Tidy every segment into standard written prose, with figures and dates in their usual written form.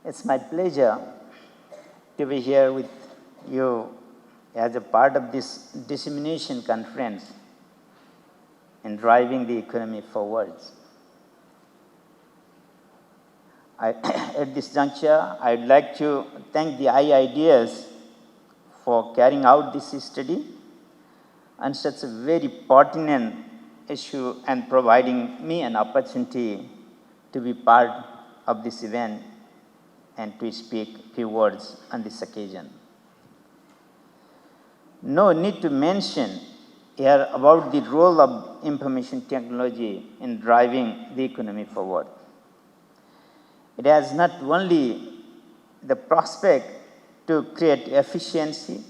It's my pleasure to be here with you as a part of this dissemination conference in driving the economy forward. At this juncture, I'd like to thank the IIDS for carrying out this study on such a very pertinent issue and providing me an opportunity to be part of this event and to speak a few words on this occasion. No need to mention here about the role of information technology in driving the economy forward. It has not only the prospect to create efficiency,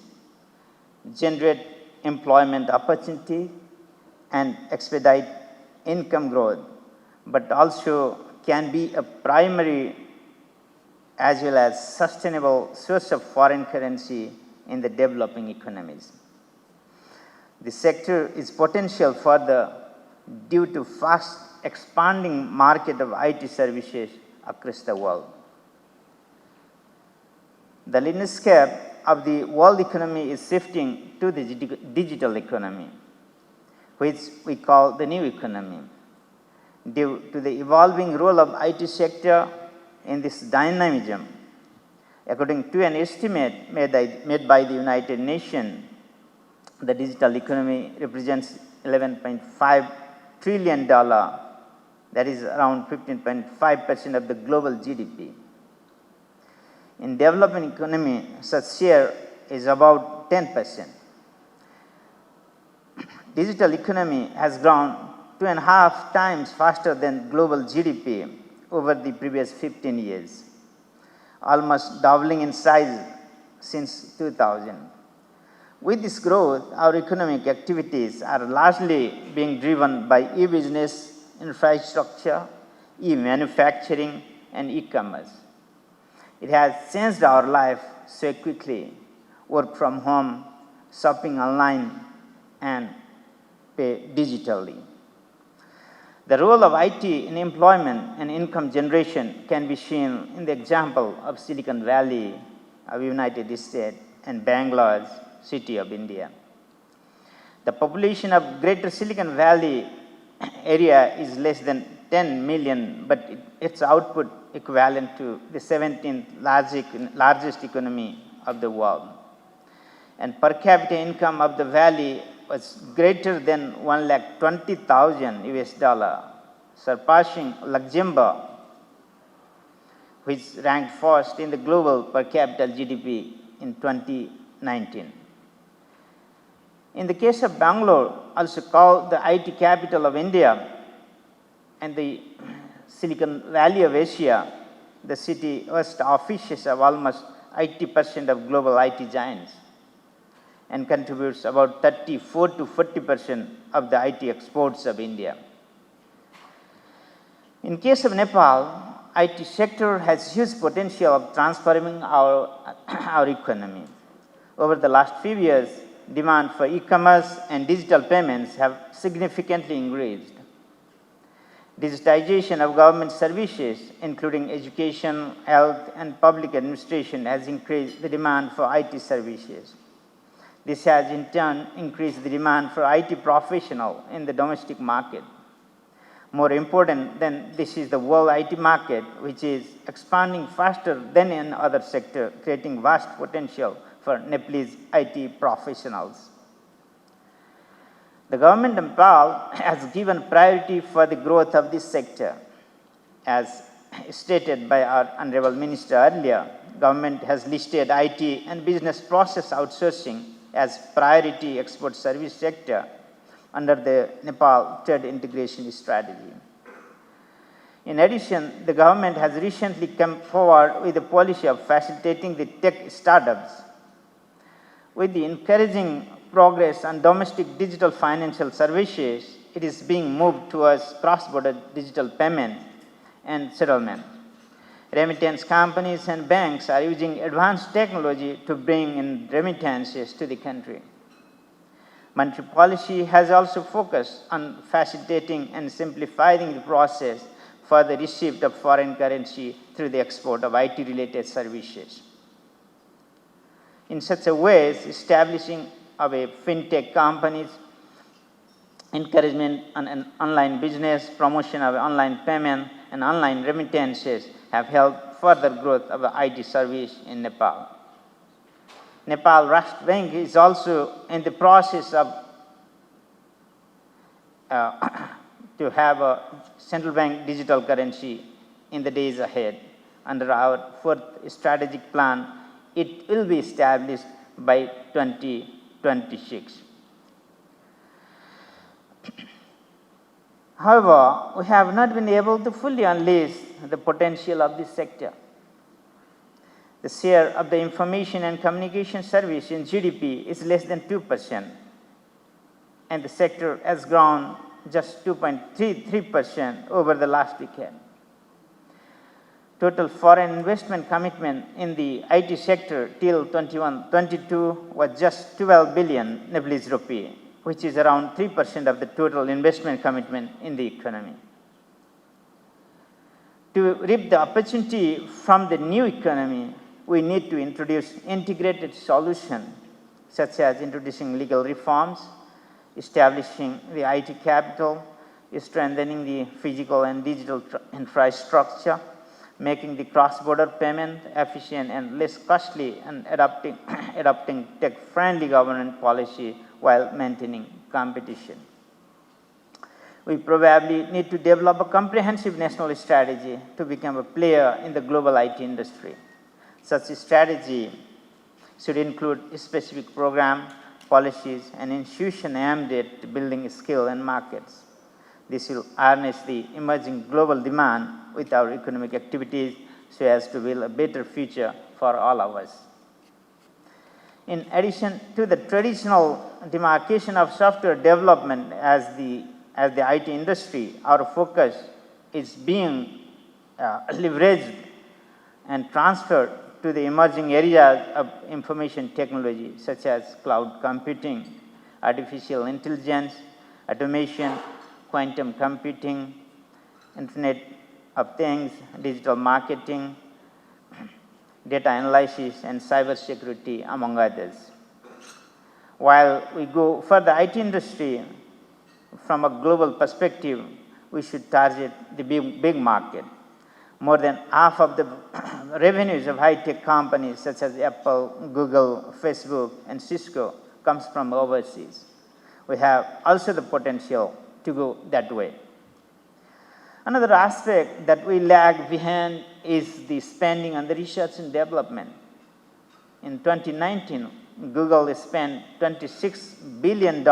generate employment opportunity, and expedite income growth, but also can be a primary as well as sustainable source of foreign currency in the developing economies. The sector is potential further due to fast expanding market of IT services across the world. The landscape of the world economy is shifting to the digital economy, which we call the new economy, due to the evolving role of IT sector in this dynamism. According to an estimate made by the United Nations, the digital economy represents $11.5 trillion, that is around 15.5% of the global GDP. In developing economy, such share is about 10%. Digital economy has grown 2.5 times faster than global GDP over the previous 15 years, almost doubling in size since 2000. With this growth, our economic activities are largely being driven by e-business, infrastructure, e-manufacturing, and e-commerce. It has changed our life so quickly: work from home, shopping online, and pay digitally. The role of IT in employment and income generation can be seen in the example of Silicon Valley of United States and Bangalore's city of India. The population of Greater Silicon Valley area is less than 10 million, but its output equivalent to the 17th largest economy of the world. And per capita income of the valley was greater than $120,000 US, surpassing Luxembourg, which ranked first in the global per capita GDP in 2019. In the case of Bangalore, also called the IT capital of India and the Silicon Valley of Asia, the city hosts offices of almost 80% of global IT giants and contributes about 34 to 40% of the IT exports of India. In case of Nepal, IT sector has huge potential of transforming our economy. Over the last few years, demand for e-commerce and digital payments have significantly increased. Digitization of government services, including education, health, and public administration, has increased the demand for IT services. This has in turn increased the demand for IT professionals in the domestic market. More important than this is the world IT market, which is expanding faster than in other sectors, creating vast potential for Nepalese IT professionals. The government of Nepal has given priority for the growth of this sector. As stated by our Honorable Minister earlier, government has listed IT and business process outsourcing as priority export service sector under the Nepal Trade Integration Strategy. In addition, the government has recently come forward with a policy of facilitating the tech startups. With the encouraging progress on domestic digital financial services, it is being moved towards cross-border digital payment and settlement. Remittance companies and banks are using advanced technology to bring in remittances to the country. Monetary policy has also focused on facilitating and simplifying the process for the receipt of foreign currency through the export of IT-related services. In such a way, establishing of a fintech companies, encouragement on an online business, promotion of online payment, and online remittances have helped further growth of the IT service in Nepal. Nepal Rashtra Bank is also in the process of to have a central bank digital currency in the days ahead. Under our fourth strategic plan, it will be established by 2026. However, we have not been able to fully unleash the potential of this sector. The share of the information and communication service in GDP is less than 2%, and the sector has grown just 2.33% over the last decade. Total foreign investment commitment in the IT sector till 21-22 was just 12 billion Nepalese rupee, which is around 3% of the total investment commitment in the economy. To reap the opportunity from the new economy, we need to introduce integrated solutions, such as introducing legal reforms, establishing the IT capital, strengthening the physical and digital infrastructure, making the cross-border payment efficient and less costly, and adopting tech-friendly government policy while maintaining competition. We probably need to develop a comprehensive national strategy to become a player in the global IT industry. Such a strategy should include a specific program, policies, and institutions aimed at building skill and markets. This will harness the emerging global demand with our economic activities so as to build a better future for all of us. In addition to the traditional demarcation of software development as the IT industry, our focus is being leveraged and transferred to the emerging areas of information technology, such as cloud computing, artificial intelligence, automation, quantum computing, Internet of Things, digital marketing, data analysis, and cybersecurity, among others. While we go for the IT industry from a global perspective, we should target the big market. More than half of the revenues of high-tech companies such as Apple, Google, Facebook, and Cisco comes from overseas. We have also the potential to go that way. Another aspect that we lag behind is the spending on the research and development. In 2019, Google spent $26 billion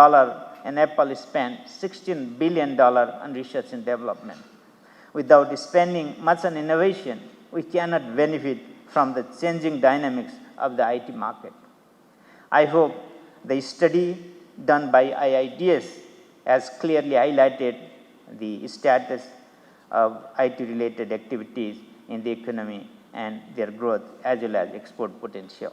and Apple spent $16 billion on research and development. Without spending much on innovation, we cannot benefit from the changing dynamics of the IT market. I hope the study done by IITS has clearly highlighted the status of IT-related activities in the economy and their growth as well as export potential.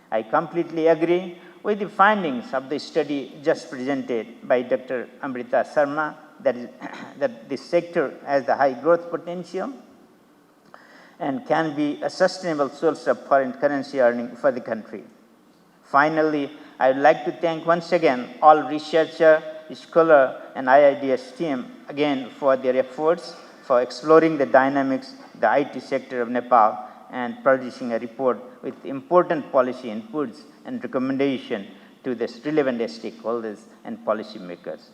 I completely agree with the findings of the study just presented by Dr. Amrita Sharma that this sector has the high growth potential and can be a sustainable source of foreign currency earning for the country. Finally, I would like to thank once again all researchers, scholars, and IITS team again for their efforts for exploring the dynamics of the IT sector of Nepal and producing a report with important policy inputs and recommendations to the relevant stakeholders and policymakers.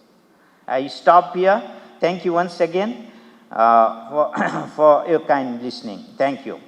I stop here. Thank you once again for your kind listening. Thank you.